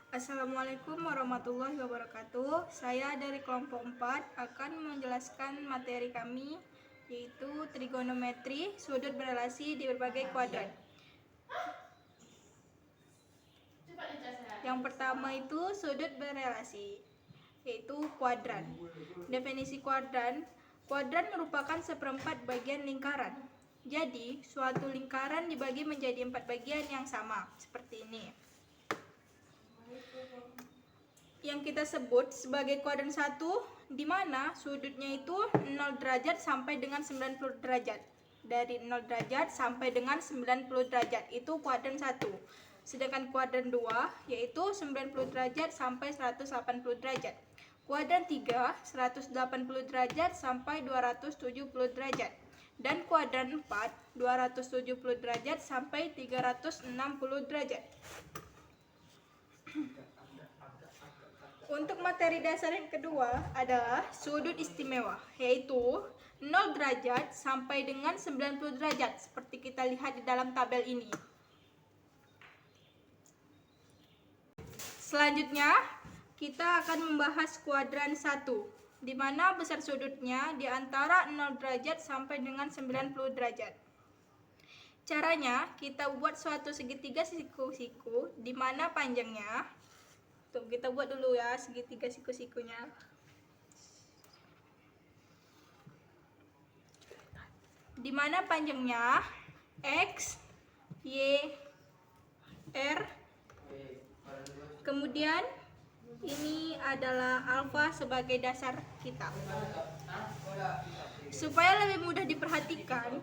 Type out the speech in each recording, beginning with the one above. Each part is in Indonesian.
Assalamualaikum warahmatullahi wabarakatuh. Saya dari kelompok 4 akan menjelaskan materi kami, yaitu trigonometri, sudut berelasi di berbagai kuadran. Yang pertama itu sudut berelasi, yaitu kuadran. Definisi kuadran, kuadran merupakan seperempat bagian lingkaran. Jadi, suatu lingkaran dibagi menjadi 4 bagian yang sama, seperti ini. Yang kita sebut sebagai kuadran 1, di mana sudutnya itu 0 derajat sampai dengan 90 derajat. Dari 0 derajat sampai dengan 90 derajat itu kuadran 1. Sedangkan kuadran 2 yaitu 90 derajat sampai 180 derajat. Kuadran 3 180 derajat sampai 270 derajat. Dan kuadran 4 270 derajat sampai 360 derajat. Untuk materi dasar yang kedua adalah sudut istimewa, yaitu 0 derajat sampai dengan 90 derajat, seperti kita lihat di dalam tabel ini. Selanjutnya, kita akan membahas kuadran 1, di mana besar sudutnya di antara 0 derajat sampai dengan 90 derajat. Caranya, kita buat suatu segitiga siku-siku, di mana panjangnya, tuh, kita buat dulu ya segitiga siku-sikunya. Di mana panjangnya X, Y, R. Kemudian ini adalah alfa sebagai dasar kita. Supaya lebih mudah diperhatikan,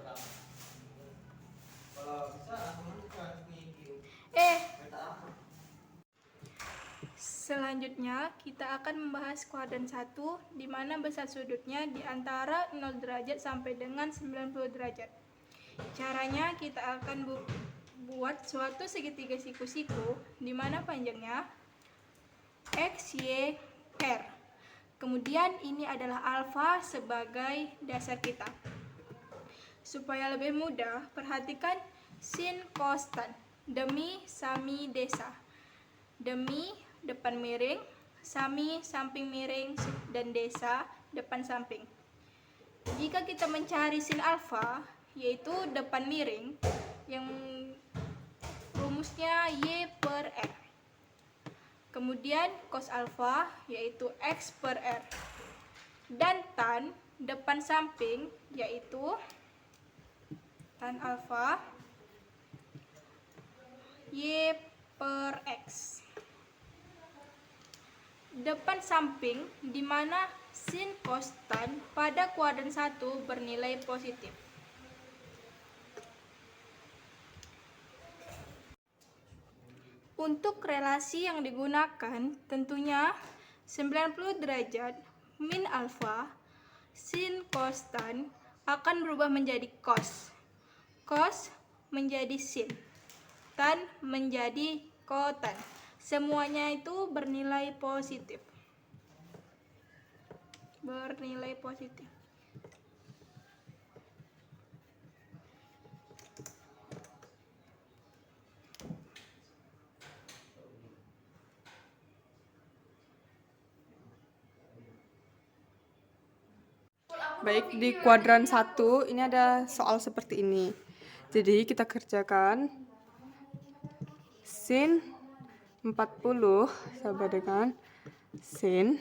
selanjutnya kita akan membahas kuadran 1, di mana besar sudutnya di antara 0 derajat sampai dengan 90 derajat. Caranya kita akan buat suatu segitiga siku-siku, di mana panjangnya X, Y, R. Kemudian ini adalah alfa sebagai dasar kita. Supaya lebih mudah, perhatikan sin, cos, tan. Demi, sami, desa. Demi, depan miring, sami samping miring, dan desa depan samping. Jika kita mencari sin alfa, yaitu depan miring, yang rumusnya Y per R. Kemudian cos alfa, yaitu X per R. Dan tan depan samping, yaitu tan alfa Y per X. Depan samping, di mana sin, cos, tan pada kuadran 1 bernilai positif. Untuk relasi yang digunakan tentunya 90 derajat min alfa sin, cos, tan akan berubah menjadi cos. Cos menjadi sin, tan menjadi kotan. Semuanya itu bernilai positif. Bernilai positif. Baik, di kuadran 1 ini ada soal seperti ini. Jadi kita kerjakan sin 40 sama dengan sin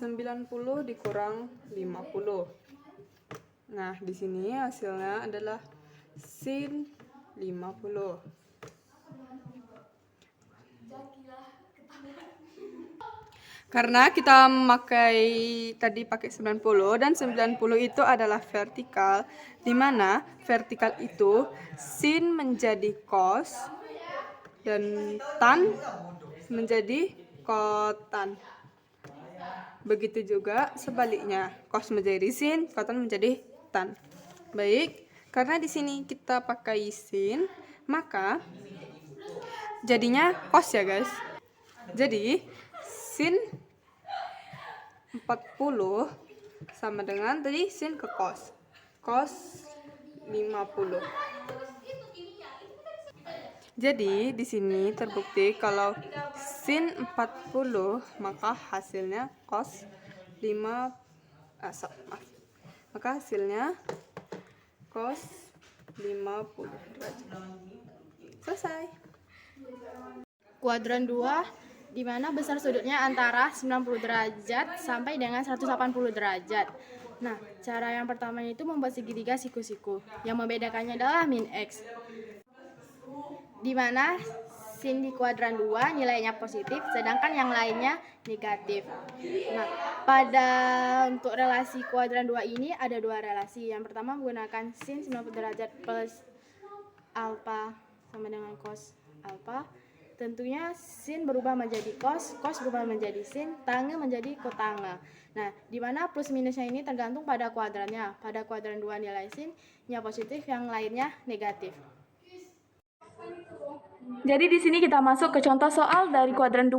90 dikurang 50. Nah, di sini hasilnya adalah sin 50. Karena kita tadi pakai 90 dan 90 itu adalah vertikal, di mana vertikal itu sin menjadi cos dan tan menjadi kotan. Begitu juga sebaliknya, cos menjadi sin, kotan menjadi tan. Baik, karena di sini kita pakai sin, maka jadinya cos ya guys. Jadi sin 40 sama dengan tadi sin ke cos. Cos 50. Jadi di sini terbukti kalau sin 40 maka hasilnya cos 5 maaf. Maka hasilnya cos 50 derajat. Selesai. Kuadran 2 di mana besar sudutnya antara 90 derajat sampai dengan 180 derajat. Nah, cara yang pertama itu membuat segitiga siku-siku. Yang membedakannya adalah min X. Di mana sin di kuadran 2 nilainya positif, sedangkan yang lainnya negatif. Nah, untuk relasi kuadran 2 ini ada dua relasi. Yang pertama menggunakan sin 90 derajat plus alfa sama dengan cos alfa. Tentunya sin berubah menjadi cos berubah menjadi sin, tange menjadi kotange. Nah, di mana plus minusnya ini tergantung pada kuadrannya. Pada kuadran 2 nilai sinnya positif, yang lainnya negatif. Jadi di sini kita masuk ke contoh soal dari kuadran 2.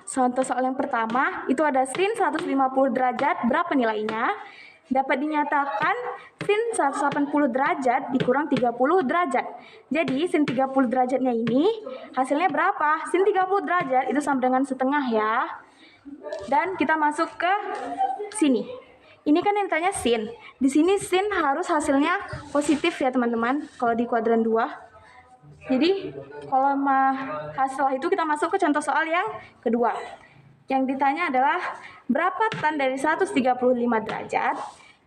Contoh soal yang pertama, itu ada sin 150 derajat, berapa nilainya? Dapat dinyatakan sin 180 derajat dikurang 30 derajat. Jadi sin 30 derajatnya ini hasilnya berapa? Sin 30 derajat itu sama dengan setengah ya. Dan kita masuk ke sini. Ini kan yang ditanya sin. Di sini sin harus hasilnya positif ya teman-teman kalau di kuadran 2. Jadi kalau setelah itu kita masuk ke contoh soal yang kedua. Yang ditanya adalah berapa tan dari 135 derajat?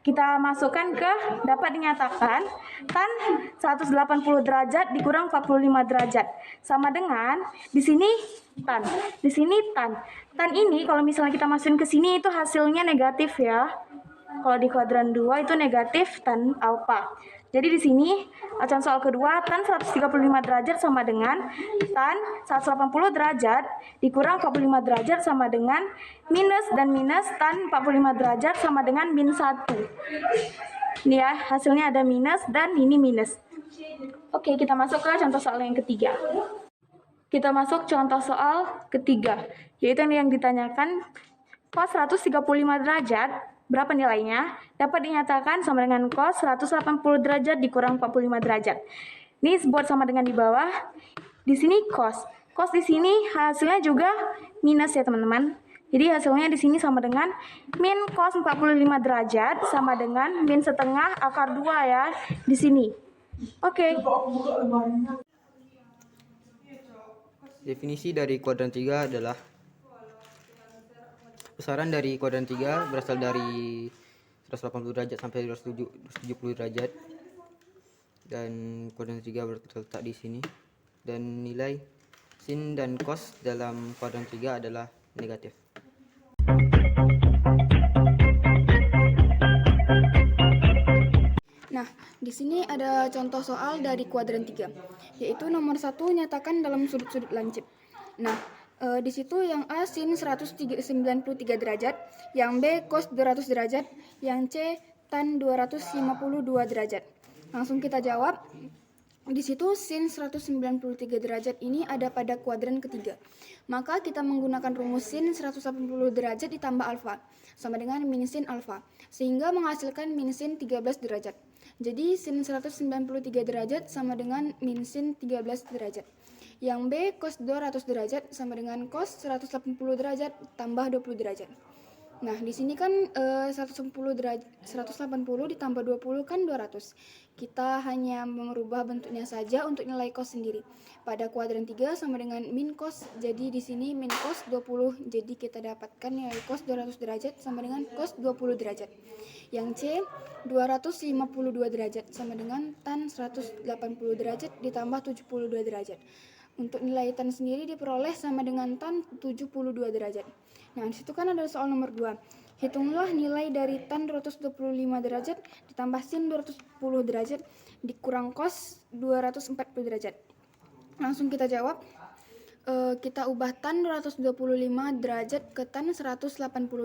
Kita masukkan ke dapat dinyatakan tan 180 derajat dikurang 45 derajat sama dengan di sini tan. Di sini tan. Tan ini kalau misalnya kita masukin ke sini itu hasilnya negatif ya. Kalau di kuadran 2 itu negatif tan alfa. Jadi di sini contoh soal kedua tan 135 derajat sama dengan tan 180 derajat dikurang 45 derajat sama dengan minus dan minus tan 45 derajat sama dengan min 1. Ini ya hasilnya ada minus dan ini minus. Oke, kita masuk ke contoh soal yang ketiga. Kita masuk contoh soal ketiga, yaitu yang ditanyakan cos 135 derajat berapa nilainya? Dapat dinyatakan sama dengan cos 180 derajat dikurang 45 derajat. Ini buat sama dengan di bawah. Di sini cos. Cos di sini hasilnya juga minus ya teman-teman. Jadi hasilnya di sini sama dengan min cos 45 derajat sama dengan min setengah akar 2 ya di sini. Oke. Definisi dari kuadran 3 adalah besaran dari kuadran 3 berasal dari 180 derajat sampai 270 derajat, dan kuadran 3 terletak di sini, dan nilai sin dan cos dalam kuadran 3 adalah negatif. Nah, di sini ada contoh soal dari kuadran 3, yaitu nomor 1 nyatakan dalam sudut-sudut lancip. Nah, di situ yang A sin 193 derajat, yang B cos 200 derajat, yang C tan 252 derajat. Langsung kita jawab. Di situ sin 193 derajat ini ada pada kuadran ketiga. Maka kita menggunakan rumus sin 180 derajat ditambah alfa sama dengan min sin alfa, sehingga menghasilkan min sin 13 derajat. Jadi sin 193 derajat sama dengan min sin 13 derajat. Yang B cos 200 derajat sama dengan cos 180 derajat tambah 20 derajat. Nah, di sini kan 180 ditambah 20 kan 200. Kita hanya merubah bentuknya saja untuk nilai cos sendiri. Pada kuadran 3 sama dengan min cos, jadi di sini min cos 20, jadi kita dapatkan nilai cos 200 derajat sama dengan cos 20 derajat. Yang C 252 derajat sama dengan tan 180 derajat ditambah 72 derajat. Untuk nilai tan sendiri diperoleh sama dengan tan 72 derajat. Nah, disitu kan ada soal nomor 2. Hitunglah nilai dari tan 225 derajat ditambah sin 210 derajat dikurang cos 240 derajat. Langsung kita jawab. Kita ubah tan 225 derajat ke tan 180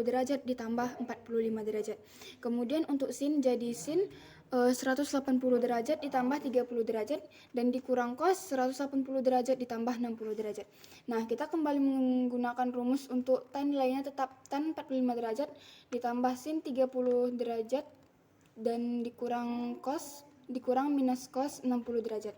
derajat ditambah 45 derajat. Kemudian untuk sin jadi sin 180 derajat ditambah 30 derajat dan dikurang cos 180 derajat ditambah 60 derajat. Nah, kita kembali menggunakan rumus untuk tan nilainya tetap tan 45 derajat ditambah sin 30 derajat dan dikurang minus cos 60 derajat.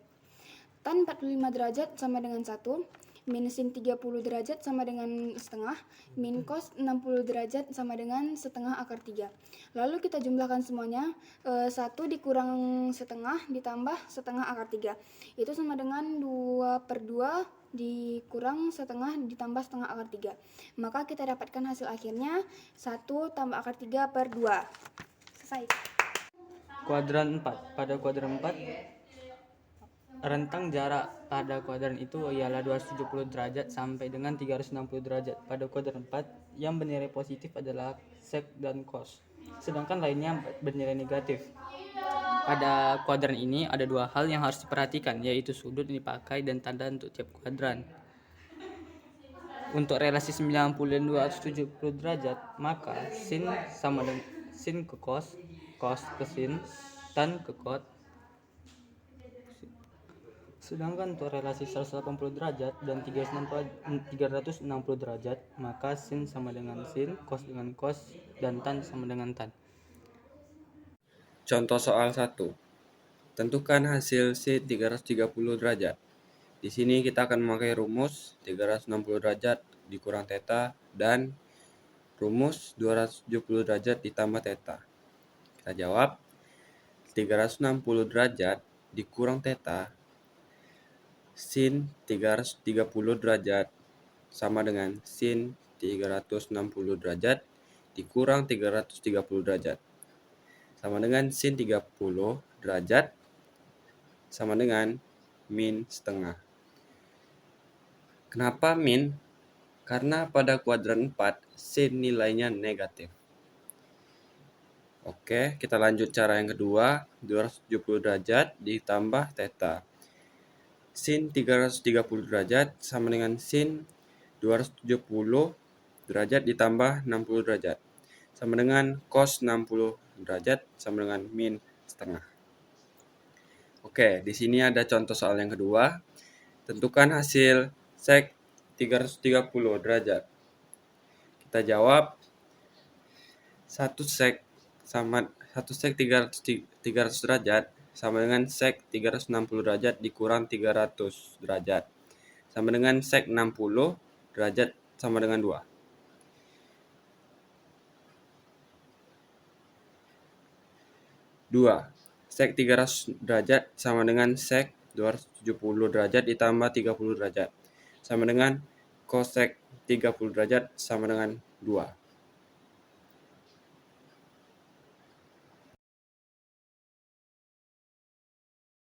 tan 45 derajat sama dengan 1, min sin 30 derajat sama dengan setengah, min cos 60 derajat sama dengan setengah akar 3. Lalu kita jumlahkan semuanya, 1 dikurang setengah ditambah setengah akar 3. Itu sama dengan 2/2 dikurang setengah ditambah setengah akar 3. Maka kita dapatkan hasil akhirnya 1 tambah akar 3/2. Selesai. Kuadran 4. Pada kuadran 4, rentang jarak pada kuadran itu ialah 270 derajat sampai dengan 360 derajat. Pada kuadran 4, yang bernilai positif adalah sek dan cos, sedangkan lainnya bernilai negatif. Pada kuadran ini ada dua hal yang harus diperhatikan, yaitu sudut yang dipakai dan tanda untuk tiap kuadran. Untuk relasi 90 dan 270 derajat, maka sin sama dengan sin ke cos, cos ke sin, tan ke cot. Sedangkan untuk relasi 180 derajat dan 360 derajat, maka sin sama dengan sin, cos dengan cos, dan tan sama dengan tan. Contoh soal 1. Tentukan hasil sin 330 derajat. Di sini kita akan memakai rumus 360 derajat dikurang theta dan rumus 270 derajat ditambah theta. Kita jawab 360 derajat dikurang theta sin 330 derajat sama dengan sin 360 derajat dikurang 330 derajat sama dengan sin 30 derajat sama dengan min setengah. Kenapa min? Karena pada kuadran 4 sin nilainya negatif. Oke, kita lanjut cara yang kedua, 270 derajat ditambah theta. Sin 330 derajat sama dengan sin 270 derajat ditambah 60 derajat. Sama dengan cos 60 derajat sama dengan min setengah. Oke, di sini ada contoh soal yang kedua. Tentukan hasil sek 330 derajat. Kita jawab 1 sek 300 derajat sama dengan sek 360 derajat dikurang 300 derajat sama dengan sek 60 derajat sama dengan 2. Sek 300 derajat sama dengan sek 270 derajat ditambah 30 derajat sama dengan cosek 30 derajat sama dengan 2.